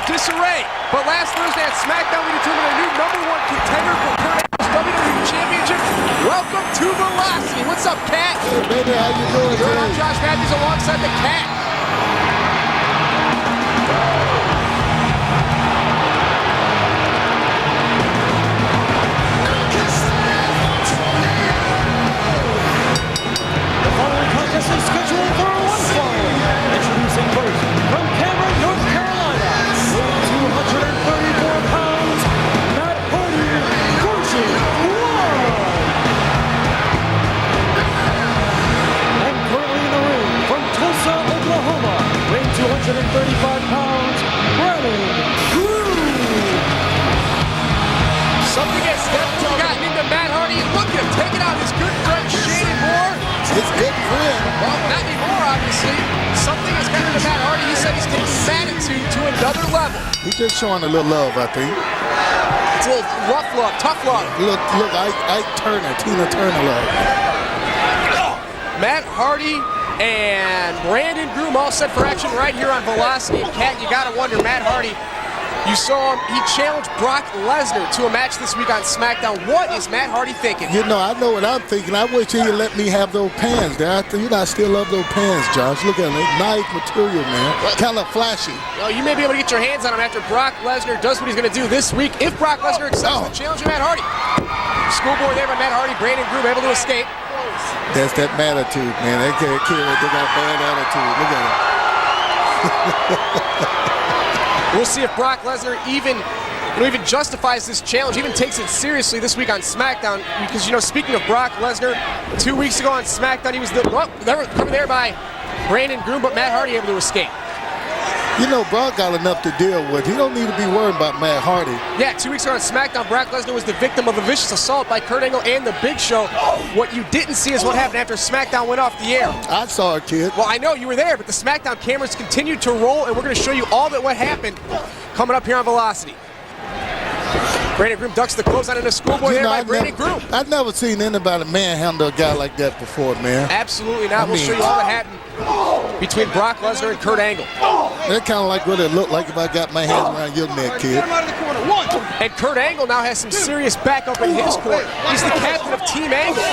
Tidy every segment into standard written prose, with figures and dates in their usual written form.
disarray. But last Thursday at SmackDown, we determined a new #1 contender for Kurt Angle's WWE Championship. Welcome to Velocity. What's up, Cat? Hey, baby, how you doing? Good. I'm Josh Matthews alongside the Cat. The following contest is scheduled for one fall. Introducing first, from Cameron, North Carolina, weighing 234 pounds, Matt Hardy versus One. And currently in the ring, from Tulsa, Oklahoma, weighing 235 pounds, Brandon Groove. Something has definitely gotten into Matt Hardy. Look at him taking out his good friend Shane Moore. His good friend. Well, not anymore, obviously. Something has gotten into Matt Hardy. He said he's taking his attitude to another level. He's just showing a little love, I think. It's a little rough love, tough love. Look, Ike Turner, Tina Turner love. Matt Hardy and Brandon Groom all set for action right here on Velocity. And Kat, you gotta wonder, Matt Hardy, you saw him, he challenged Brock Lesnar to a match this week on SmackDown. What is Matt Hardy thinking? You know, I know what I'm thinking. I wish he'd let me have those pants there. I still love those pants, Josh. Look at them. Nice material, man. Kind of flashy. Well, you may be able to get your hands on him after Brock Lesnar does what he's going to do this week. If Brock Lesnar accepts the challenge of Matt Hardy. Schoolboy there by Matt Hardy. Brandon Groom able to escape. That's that attitude, man. They got bad attitude. Look at him. We'll see if Brock Lesnar even justifies this challenge, even takes it seriously this week on SmackDown. Because, you know, speaking of Brock Lesnar, 2 weeks ago on SmackDown, he was covered there by Brandon Groom, but Matt Hardy able to escape. You know, Brock got enough to deal with. He don't need to be worried about Matt Hardy. Yeah, 2 weeks ago on SmackDown, Brock Lesnar was the victim of a vicious assault by Kurt Angle and The Big Show. What you didn't see is what happened after SmackDown went off the air. I saw it, kid. Well, I know you were there, but the SmackDown cameras continued to roll, and we're going to show you all that what happened coming up here on Velocity. Brandon Groom ducks the clothesline into Schoolboy there by Brandon Groom. I've never seen anybody manhandle a guy like that before, man. Absolutely not. We'll show you all that happened between Brock Lesnar and Kurt Angle. That's kind of like what it looked like if I got my hands around your neck, kid. And Kurt Angle now has some serious backup in his court. He's the captain of Team Angle.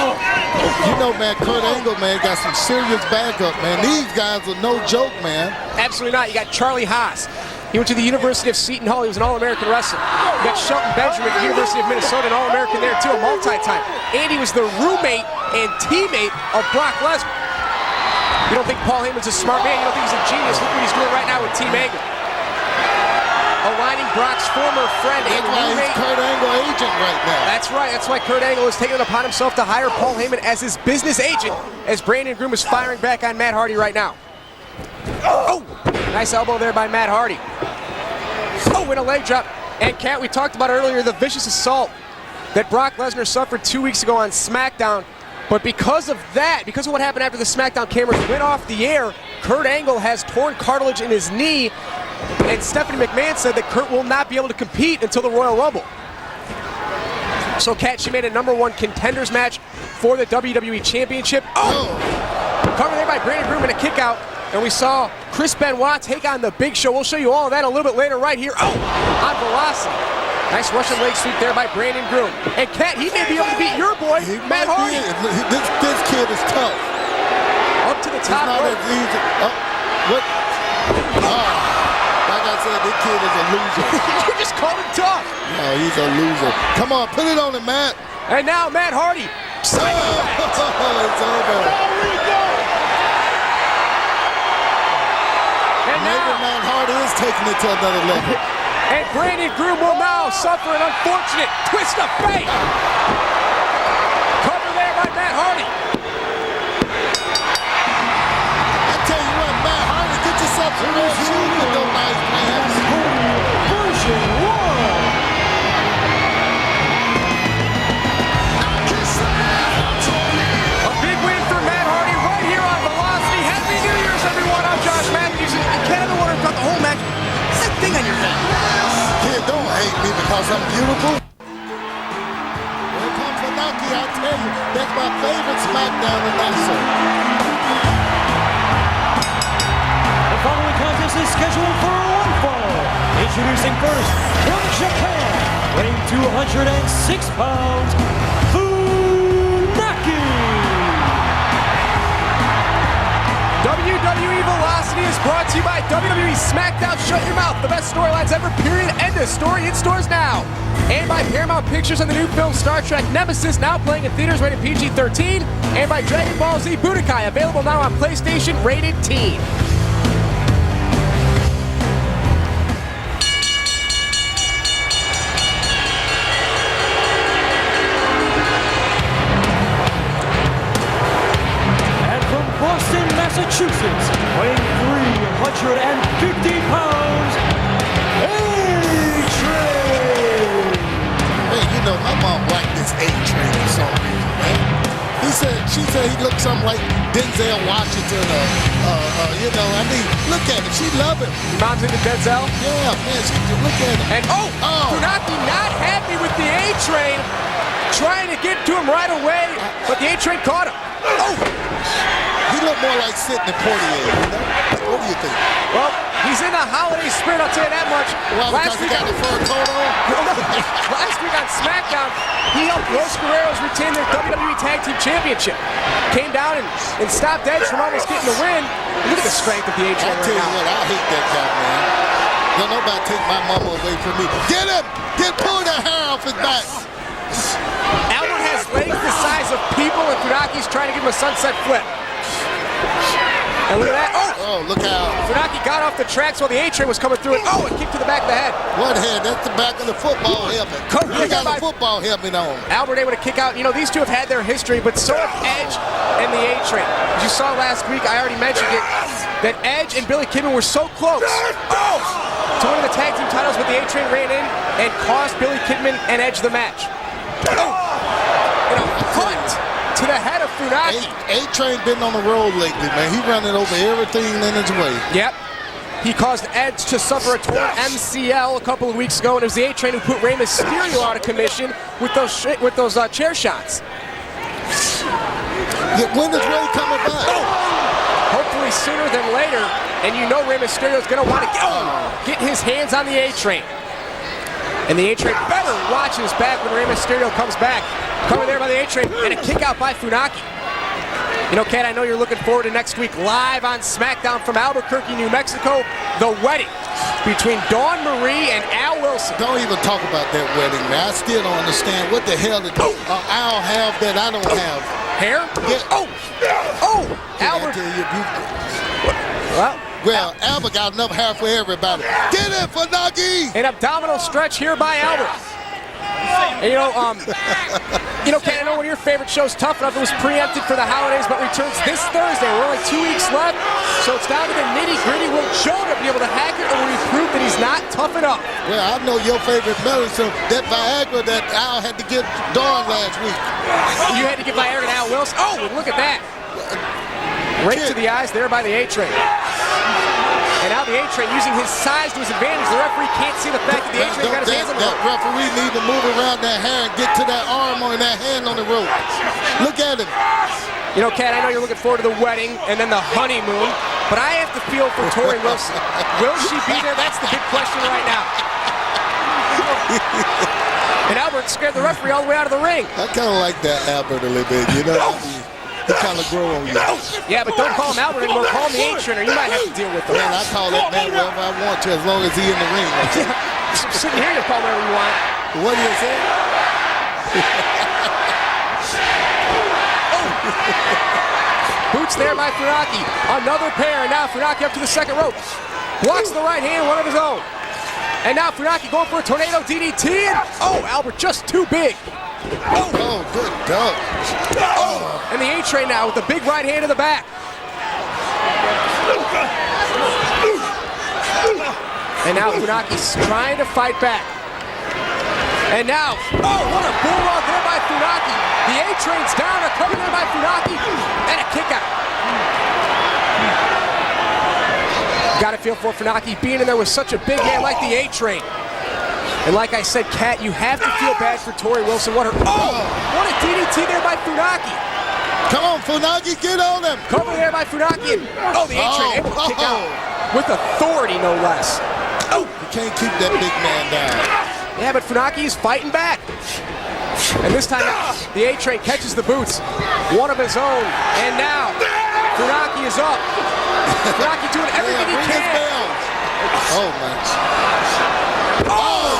You know, man, Kurt Angle, man, got some serious backup, man. These guys are no joke, man. Absolutely not. You got Charlie Haas. He went to the University of Seton Hall. He was an All-American wrestler. You got Shelton Benjamin at the University of Minnesota, an All-American there too, a multi-time. And he was the roommate and teammate of Brock Lesnar. You don't think Paul Heyman's a smart man? You don't think he's a genius? Look what he's doing right now with Team Angle. Aligning Brock's former friend and roommate. He's Kurt Angle agent right now. That's right. That's why Kurt Angle is taking it upon himself to hire Paul Heyman as his business agent, as Brandon Groom is firing back on Matt Hardy right now. Oh! Nice elbow there by Matt Hardy. Oh, and a leg drop. And Kat, we talked about earlier the vicious assault that Brock Lesnar suffered 2 weeks ago on SmackDown. But because of that, because of what happened after the SmackDown cameras went off the air, Kurt Angle has torn cartilage in his knee. And Stephanie McMahon said that Kurt will not be able to compete until the Royal Rumble. So Kat, she made a #1 contenders match for the WWE Championship. Oh! Covered there by Brandon Groom and a kick out. And we saw Chris Benoit take on The Big Show. We'll show you all of that a little bit later right here. Oh, on Velocity. Nice Russian leg sweep there by Brandon Groom. And Kat, he may be able to beat your boy, Matt Hardy. This kid is tough. Up to the top rope. rope. What? Like I said, this kid is a loser. You just called him tough. No, he's a loser. Come on, put it on him, Matt. And now Matt Hardy. It's over. Maybe Matt Hardy is taking it to another level. And Brandon Groom will now suffer an unfortunate twist of fate. Cover there by Matt Hardy. I tell you what, Matt Hardy, get yourself some real shoes with those nice pants. Version 1. A big win for Matt Hardy right here on Velocity. Happy New Year's, everyone. I'm Josh Matthews. And Ken, I don't want to talk the whole match. What's that thing on your head? Kid, don't hate me because I'm beautiful. Here comes Funaki, I tell you. That's my favorite SmackDown announcer. The following contest is scheduled for one fall. Introducing first, from Japan, weighing 206 pounds, Funaki. WWE Velocity is brought to you by WWE SmackDown. Shut your mouth. The best storylines ever, period. End of story in stores now. And by Paramount Pictures and the new film Star Trek Nemesis, now playing in theaters rated PG-13. And by Dragon Ball Z Budokai, available now on PlayStation, rated teen. Boston, Massachusetts, weighing 350 pounds, A-Train. Hey, you know, my mom liked this A-Train for some reason, man. She said he looked something like Denzel Washington, you know, I mean, look at him. She loved him. Your mom's into Denzel? Yeah, man, look at him. And Funaki not happy with the A-Train, trying to get to him right away, but the A-Train caught him. He looked more like Sidney Poitier, you know? What do you think? Well, he's in the holiday spirit, I'll tell you that much. Well, because he got the fur coat on? Last week on SmackDown, he helped Los Guerreros retain their WWE Tag Team Championship. Came down and stopped Edge from almost getting the win. Look at the strength of the A-Train I tell right you now. what, I hate that guy, man. Don't nobody take my mama away from me. Get him! Pull the hair off his back. Albert has legs the size of people, and Funaki's trying to give him a sunset flip. And look at that. Oh, look out. Funaki got off the tracks while the A-Train was coming through, and a kick to the back of the head. What head? That's the back of the football helmet. He got a football helmet on. Albert able to kick out. You know, these two have had their history, but so have Edge and the A-Train. As you saw last week, I already mentioned it, that Edge and Billy Kidman were so close to winning the tag team titles, but the A-Train ran in and cost Billy Kidman and Edge the match. And a punt to the head of Funaki. A-Train been on the road lately, man. He running over everything in his way. Yep. He caused Edge to suffer a torn MCL a couple of weeks ago, and it was the A-Train who put Rey Mysterio out of commission with those chair shots. When is Rey coming back? Hopefully sooner than later, and you know Rey Mysterio is going to want to get his hands on the A-Train. And the A-Train better watch his back when Rey Mysterio comes back. Coming there by the A-Train, and a kick out by Funaki. You know, Kat, I know you're looking forward to next week live on SmackDown from Albuquerque, New Mexico, the wedding between Dawn Marie and Al Wilson. Don't even talk about that wedding, man. I still don't understand what the hell did Al have that I don't have. Hair? Yeah. Albert. Well, Albert got enough hair for everybody. Get it, Funaki! An abdominal stretch here by Albert. And you know, Ken, I know one of your favorite shows, Tough Enough, it was preempted for the holidays, but returns this Thursday. We're only 2 weeks left, so it's down to the nitty-gritty. Will Jonah be able to hack it, or will he prove that he's not tough enough? Well, I know your favorite medicine, that Viagra that Al had to give Dawn last week. You had to give Viagra to Al Wilson? Oh, and look at that. Right to the eyes there by the A-Train. And now the A-Train using his size to his advantage. The referee can't see the fact that the A-Train got his hands on the rope. That referee need to move around that hair and get to that arm on that hand on the rope. Look at him. You know, Kat, I know you're looking forward to the wedding and then the honeymoon, but I have to feel for Tori Wilson. Will she be there? That's the big question right now. And Albert scared the referee all the way out of the ring. I kind of like that Albert a little bit, you know? He kind of grow on you. Yeah, but don't call him Albert anymore. Call him the A-Train, or you might have to deal with him. Man, I call that man whatever I want to, as long as he in the ring. Sitting here, you call him whatever you want. What do you say? Boots there by Funaki. Another pair, and now Funaki up to the second rope. Blocks the right hand, one of his own. And now Funaki going for a tornado DDT. And, Albert just too big. Oh, good dog. And the A-Train now with the big right hand to the back. And now Funaki's trying to fight back. And now, what a bulldog there by Funaki. The A-Train's down, a cover there by Funaki, and a kick out. Got to feel for Funaki being in there with such a big man like the A-Train. And like I said, Kat, you have to feel bad for Tori Wilson. What a DDT there by Funaki. Come on, Funaki, get on him. Cover there by Funaki. And, the A-Train able to kick out with authority, no less. You can't keep that big man down. Yeah, but Funaki is fighting back. And this time, the A-Train catches the boots. One of his own. And now, Funaki is up. Funaki doing everything he can. Oh, man. Oh!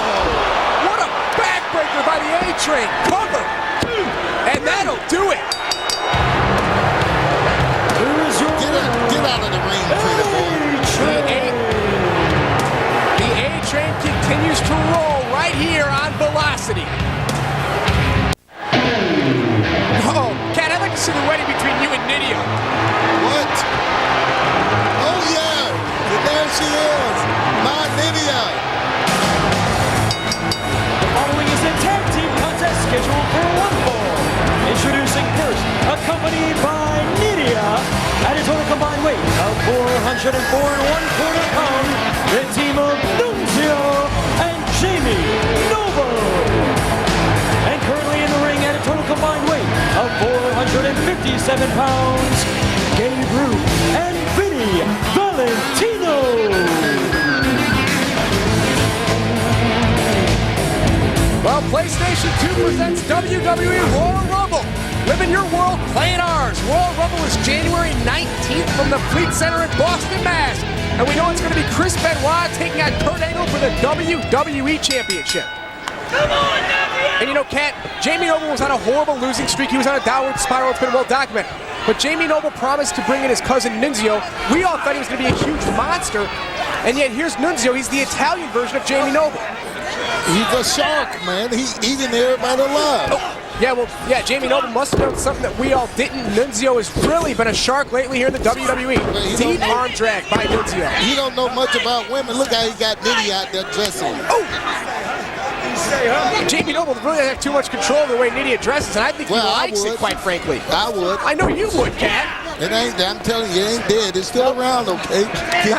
What a backbreaker by the A-Train. Cover. And that'll do it. Get out of the ring, pretty boy. The A-Train continues to roll right here on Velocity. Oh, Kat, I'd like to see the wedding between you and Nidia. What? Oh, yeah. And there she is. My Nidia. The following is a tag team contest scheduled for one fall. Introducing first, accompanied by Nidia, at a total combined weight of 404 1/4 pounds, the team of Nunzio and Jamie Noble. And currently in the ring at a total combined weight of 457 pounds, Gabe Root and Vinny Valentino. Well, PlayStation 2 presents WWE Royal Rumble. Live in your world, play in ours. Royal Rumble is January 19th from the Fleet Center in Boston, Mass. And we know it's going to be Chris Benoit taking on Kurt Angle for the WWE Championship. Come on, W! And you know, Kat, Jamie Noble was on a horrible losing streak. He was on a downward spiral. It's been well documented. But Jamie Noble promised to bring in his cousin Nunzio. We all thought he was going to be a huge monster. And yet here's Nunzio. He's the Italian version of Jamie Noble. He's a shark, man. He's eating everybody alive. Oh, yeah, well, yeah, Jamie Noble must have done something that we all didn't. Nunzio has really been a shark lately here in the WWE. Deep arm drag by Nunzio. He don't know much about women. Look how he got Nidia out there dressing. Oh! Jamie Noble really doesn't have too much control of the way Nidia dresses, and I think he likes it, quite frankly. I would. I know you would, Kat. It ain't, I'm telling you, it ain't dead. It's still around, okay?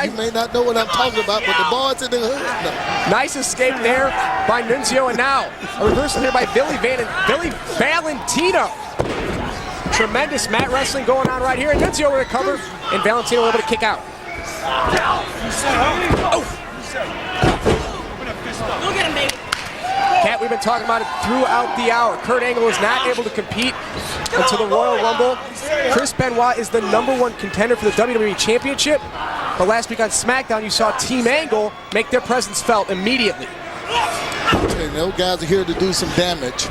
You may not know what I'm talking about, but the boys in the hood know. Nice escape there by Nunzio, and now a reversal here by Billy Valentino. Tremendous mat wrestling going on right here, and Nunzio with a cover, and Valentino able to kick out. Oh! Look at him, baby. Kat, we've been talking about it throughout the hour. Kurt Angle is not able to compete until the Royal Rumble. Chris Benoit is the #1 contender for the WWE Championship. But last week on SmackDown, you saw Team Angle make their presence felt immediately. And those guys are here to do some damage.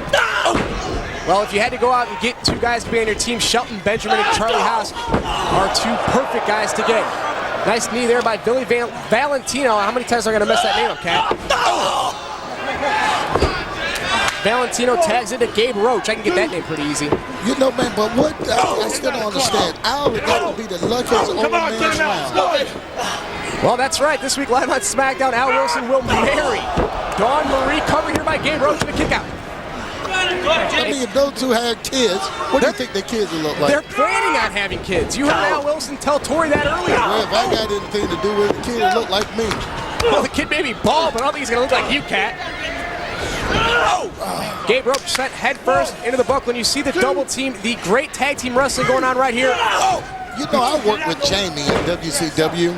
Well, if you had to go out and get two guys to be on your team, Shelton Benjamin and Charlie Haas are two perfect guys to get. Nice knee there by Billy Valentino. How many times am I going to mess that name up, Kat? Valentino tags into Gabe Roach. I can get that name pretty easy. You know, man, but what I still don't understand. Al would never be the luckiest old man around. Well, that's right. This week live on SmackDown, Al Wilson will marry Dawn Marie. Cover here by Gabe Roach and a kick out. I mean, if those two had kids, what do you think their kids would look like? They're planning on having kids. You heard Al Wilson tell Tori that earlier. Well, if I got anything to do with it, the kid would look like me. Well, the kid may be bald, but I don't think he's going to look like you, Kat. Oh! Gabe Roach sent head first into the buckle, and you see the double team, the great tag team wrestling going on right here. Oh! You know, I worked with Jamie in WCW,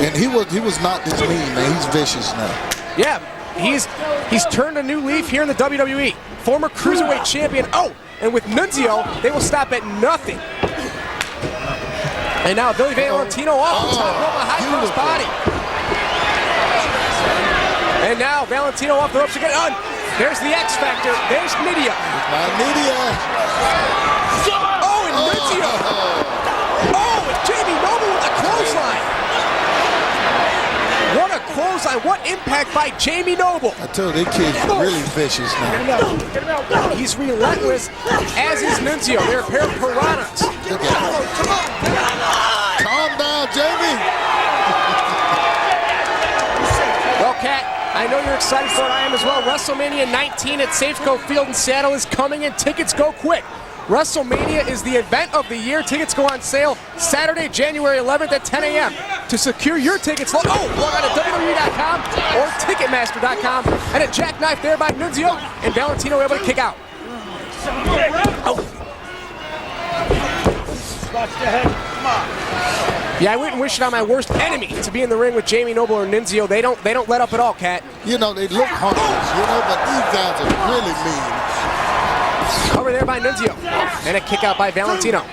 and he was not this mean, man. He's vicious now. Yeah, he's turned a new leaf here in the WWE. Former Cruiserweight champion. Oh! And with Nunzio, they will stop at nothing. And now Billy Valentino off the top rope, a high cross body. And now Valentino off the ropes again. There's the X Factor. There's Nidia. Nidia. Oh, and Nunzio. Oh, and Jamie Noble with a clothesline. What a clothesline. What impact by Jamie Noble. I told you, that kid's really vicious now. He's relentless, as is Nunzio. They're a pair of piranhas. Look at him. Calm down, Jamie. Well, Kat, I know you're excited for it. I am as well. WrestleMania 19 at Safeco Field in Seattle is coming, and tickets go quick. WrestleMania is the event of the year. Tickets go on sale Saturday, January 11th at 10 a.m. To secure your tickets, log on to WWE.com or Ticketmaster.com. And a jackknife there by Nunzio, and Valentino able to kick out. Oh. Watch the head. Come on. Yeah, I wouldn't wish it on my worst enemy to be in the ring with Jamie Noble or Nunzio. They don't let up at all, Kat. You know, they look harmless, you know, but these guys are really mean. Cover there by Nunzio. And a kick out by Valentino.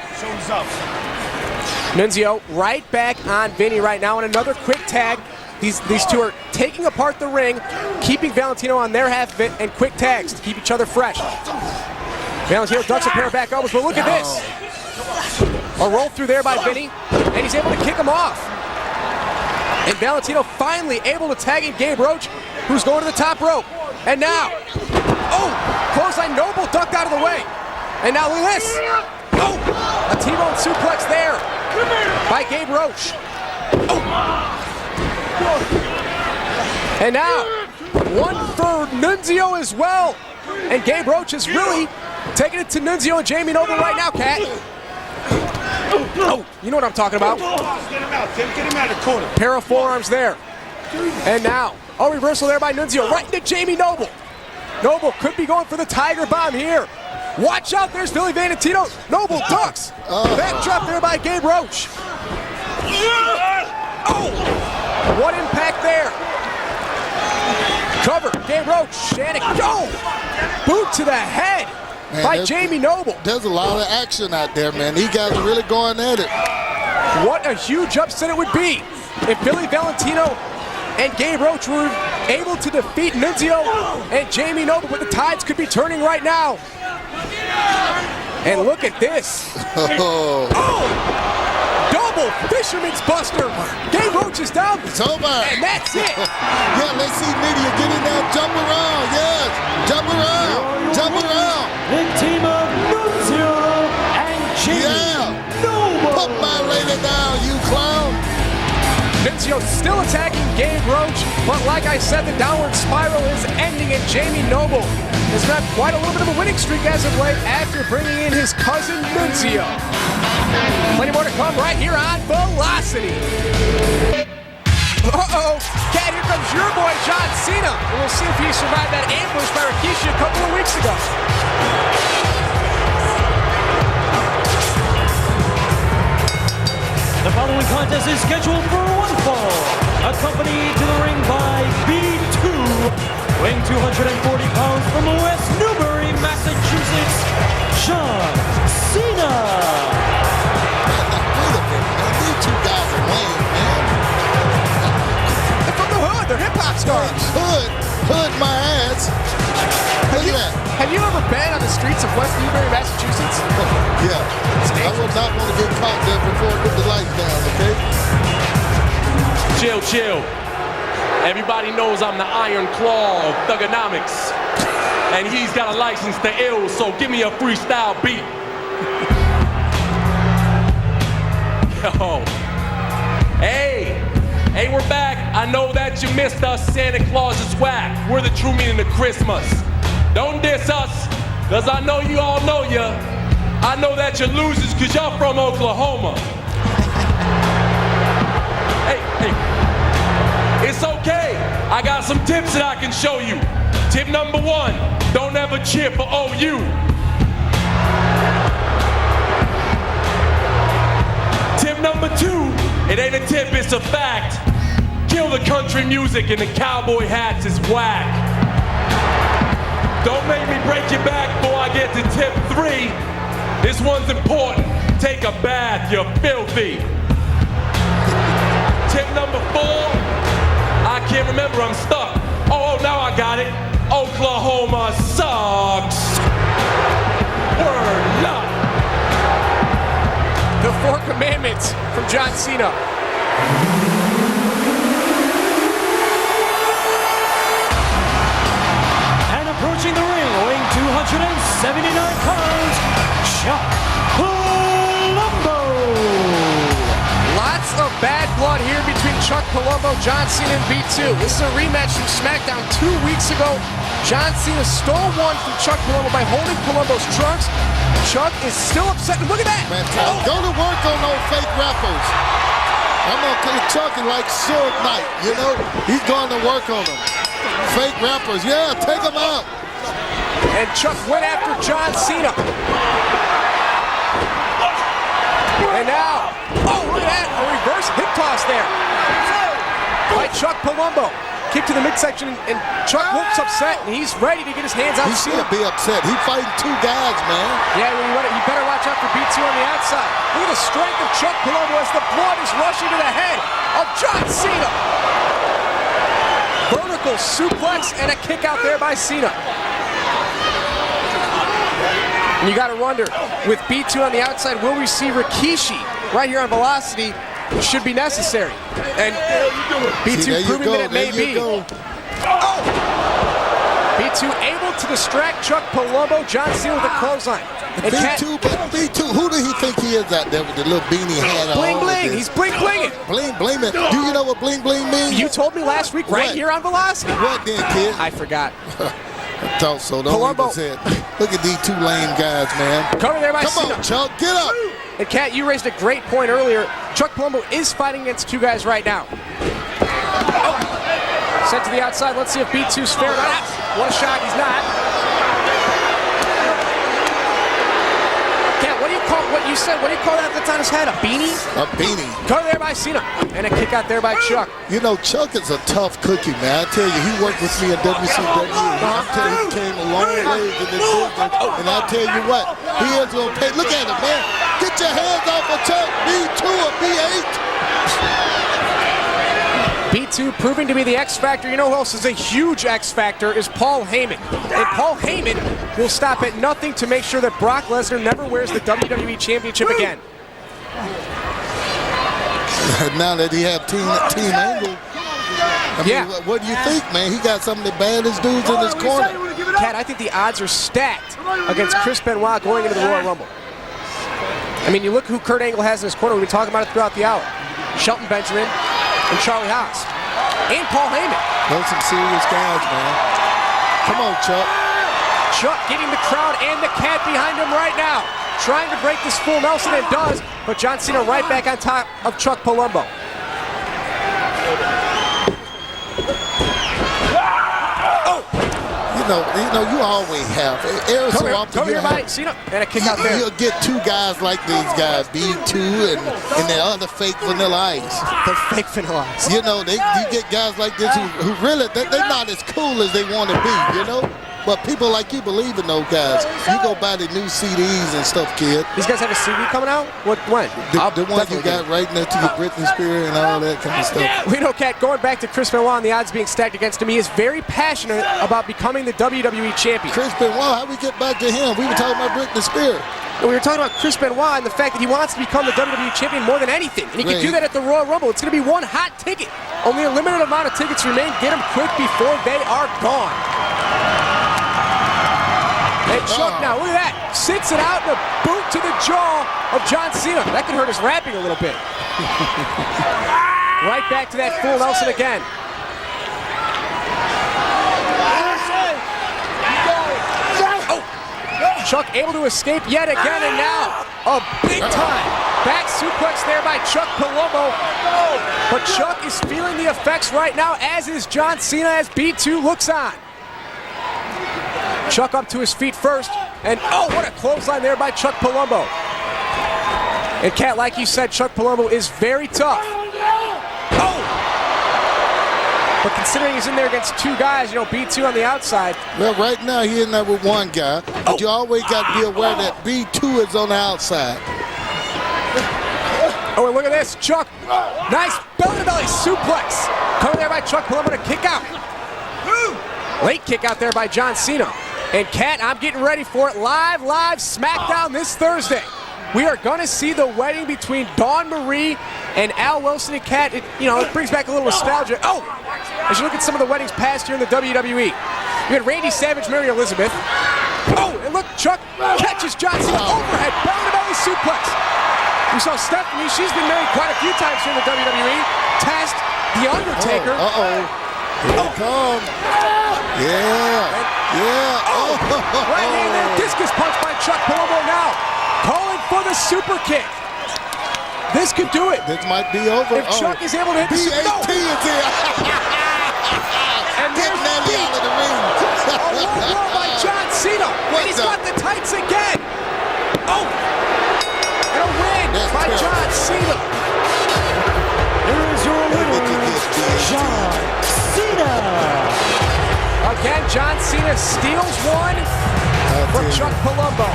Nunzio right back on Vinny right now, and another quick tag. These two are taking apart the ring, keeping Valentino on their half of it, and quick tags to keep each other fresh. Valentino ducks a pair of back elbows, but look at this. A roll through there by Vinny, and he's able to kick him off. And Valentino finally able to tag in Gabe Roach, who's going to the top rope. And now, clothesline. Noble ducked out of the way. And now look at this. A T-bone suplex there by Gabe Roach. And now, one for Nunzio as well. And Gabe Roach is really taking it to Nunzio and Jamie Noble right now, Kat. You know what I'm talking about. Get him out, Tim. Get him out of the corner. Pair of forearms there. And now, reversal there by Nunzio, right into Jamie Noble. Noble could be going for the Tiger Bomb here. Watch out, there's Billy Valentino. Noble ducks. Back drop there by Gabe Roach. What impact there. Cover, Gabe Roach, Shannon, boot to the head by Jamie Noble. There's a lot of action out there, man. These guys are really going at it. What a huge upset it would be if Billy Valentino and Gabe Roach were able to defeat Nunzio and Jamie Noble, but the tides could be turning right now. And look at this. Double Fisherman's Buster. Gabe Roach is down. It's over. And that's it. Yeah, let's see Nidia get in there, jump around. Yes, jump around, jump around. The team of Nunzio and Jamie Noble. Put my lady down, you clown. Nunzio still attacking Gabe Roach, but like I said, the downward spiral is ending, and Jamie Noble has got quite a little bit of a winning streak as of late after bringing in his cousin Nunzio. Plenty more to come right here on Velocity. Kat, here comes your boy John Cena, and we'll see if he survived that ambush by Rikishi a couple of weeks ago. The following contest is scheduled for one fall, accompanied to the ring by B2, weighing 240 pounds from West Newbury, Massachusetts, John Cena. Wait a minute, man. These two guys are lame, man. They're from the hood. They're hip-hop stars. Hood my ass. Look at that. Have you ever been on the streets of West Newbury, Massachusetts? Yeah. I would not want to get caught there before I put the lights down, okay? Chill. Everybody knows I'm the Iron Claw of Thugonomics. And he's got a license to ill, so give me a freestyle beat. Yo. Hey, we're back. I know that you missed us. Santa Claus is whack. We're the true meaning of Christmas. Don't diss us, cause I know you all know ya. I know that you're losers cause y'all from Oklahoma. Hey, it's okay. I got some tips that I can show you. Tip number 1, don't ever cheer for OU. Tip number 2, it ain't a tip, it's a fact. Kill the country music and the cowboy hats is whack. Don't make me break your back before I get to tip 3. This one's important. Take a bath, you're filthy. Tip number 4, I can't remember, I'm stuck. Oh, now I got it. Oklahoma sucks. Word up. The 4 Commandments from John Cena. Approaching the ring, weighing 279 pounds, Chuck Palumbo. Lots of bad blood here between Chuck Palumbo, John Cena, and B2. This is a rematch from SmackDown 2 weeks ago. John Cena stole one from Chuck Palumbo by holding Palumbo's trunks. Chuck is still upset. Look at that. Man, go to work on those fake rappers. I'm going to Chuck like Suge Knight, you know? He's going to work on them. Fake rappers, yeah, take them out. And Chuck went after John Cena. And now, oh, look at that, a reverse hip toss there by Chuck Palumbo. Kick to the midsection, and Chuck looks upset, and he's ready to get his hands on He Cena. should be upset. He fighting two guys, man. Yeah, you better watch out for B2 on the outside. Look at the strength of Chuck Palumbo as the blood is rushing to the head of John Cena. Vertical suplex and a kick out there by Cena. And you got to wonder, with B2 on the outside, will we see Rikishi right here on Velocity? Should be necessary. And B2 proving that it may be. Oh! B2 able to distract Chuck Palumbo. John Cena with a clothesline. B2, who do he think he is out there with the little beanie hat on? Bling bling, he's bling blinging. Bling blinging. Do you know what bling bling means? You told me last week right here on Velocity. What then, kid? I forgot. I thought so. Don't even say it. Look at these two lame guys, man. Cover there by Cena. Come on, Chuck, get up. And Kat, you raised a great point earlier. Chuck Palumbo is fighting against two guys right now. Oh. Sent to the outside. Let's see if B2's fair or not. What a shot. He's not. Kat, what do you call what you said? What do you call that that's on his head? A beanie? A beanie. Cover there by Cena. And a kick out there by Chuck. You know, Chuck is a tough cookie, man. I tell you, he worked with me in WCW. I tell you, he came a long way in this business. And I tell you what, he is going to pay. Look at him, man. Get your hands off of Chuck. B2 or B8. B2 proving to be the X Factor. You know who else is a huge X Factor is Paul Heyman. And Paul Heyman will stop at nothing to make sure that Brock Lesnar never wears the WWE Championship again. Now that he have Team Angle, I mean, what do you think, man? He got some of the baddest dudes in his corner. Kat, I think the odds are stacked against Chris Benoit going into the Royal Rumble. I mean, you look who Kurt Angle has in his corner. We've been talking about it throughout the hour. Shelton Benjamin and Charlie Haas. And Paul Heyman. Those some serious guys, man. Come on, Chuck. Chuck getting the crowd and the Cat behind him right now. Trying to break this full Nelson and does, but John Cena right back on top of Chuck Palumbo. You know, you always have. Come here, buddy. Cena, and a kick out there. You'll get two guys like these guys, B2 and the other fake Vanilla Ice. The fake Vanilla Ice. You know, you get guys like this who really, they're not as cool as they want to be, you know? But people like you believe in those guys. You go buy the new CDs and stuff, kid. These guys have a CD coming out? When? The one you got right next to your Britney Spears and all that kind of stuff. We know, Kat, going back to Chris Benoit and the odds being stacked against him, he is very passionate about becoming the WWE Champion. Chris Benoit, how we get back to him? We were talking about Britney Spears. We were talking about Chris Benoit and the fact that he wants to become the WWE Champion more than anything. And he can do that at the Royal Rumble. It's going to be one hot ticket. Only a limited amount of tickets remain. Get them quick before they are gone. And Chuck now, look at that. Sits it out and a boot to the jaw of John Cena. That could hurt his rapping a little bit. Right back to that full Nelson again. Oh! Chuck able to escape yet again, and now a big time back suplex there by Chuck Palumbo. But Chuck is feeling the effects right now, as is John Cena, as B2 looks on. Chuck up to his feet first, and oh, what a clothesline there by Chuck Palumbo. And Kat, like you said, Chuck Palumbo is very tough. Oh! But considering he's in there against two guys, you know, B2 on the outside. Well, right now he's in there with one guy, but you always got to be aware that B2 is on the outside. Oh, and look at this, Chuck. Nice belly-to-belly suplex. Coming there by Chuck Palumbo to kick out. Late kick out there by John Cena. And Kat, I'm getting ready for it. Live SmackDown this Thursday. We are going to see the wedding between Dawn Marie and Al Wilson. And Kat, it brings back a little nostalgia. Oh, as you look at some of the weddings past here in the WWE. You had Randy Savage, Mary Elizabeth. Oh, and look, Chuck catches John Cena overhead, belly-to-belly suplex. We saw Stephanie. She's been married quite a few times here in the WWE. Test, The Undertaker. Here it comes. Yeah. Right hand there, discus punch by Chuck Palumbo now. Calling for the super kick. This could do it. This might be over. If Chuck is able to hit the B.A.T. is here. And there's Nelly out of the ring. A low blow by John Cena. And he's got the tights again. Oh! And a win by again. John Cena steals one from Chuck Palumbo.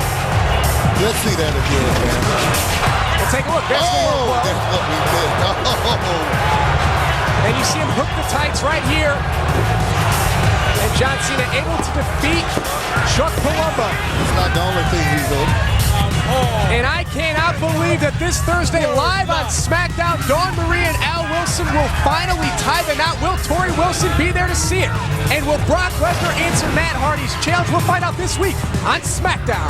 Let's see that again, man. We'll take a look. There's the low blow. That's what we did. And you see him hook the tights right here. And John Cena able to defeat Chuck Palumbo. It's not the only thing he's hooked. And I cannot believe that this Thursday live on SmackDown, Dawn Marie and Al Wilson will finally tie the knot. Will Torrie Wilson be there to see it? And will Brock Lesnar answer Matt Hardy's challenge? We'll find out this week on SmackDown.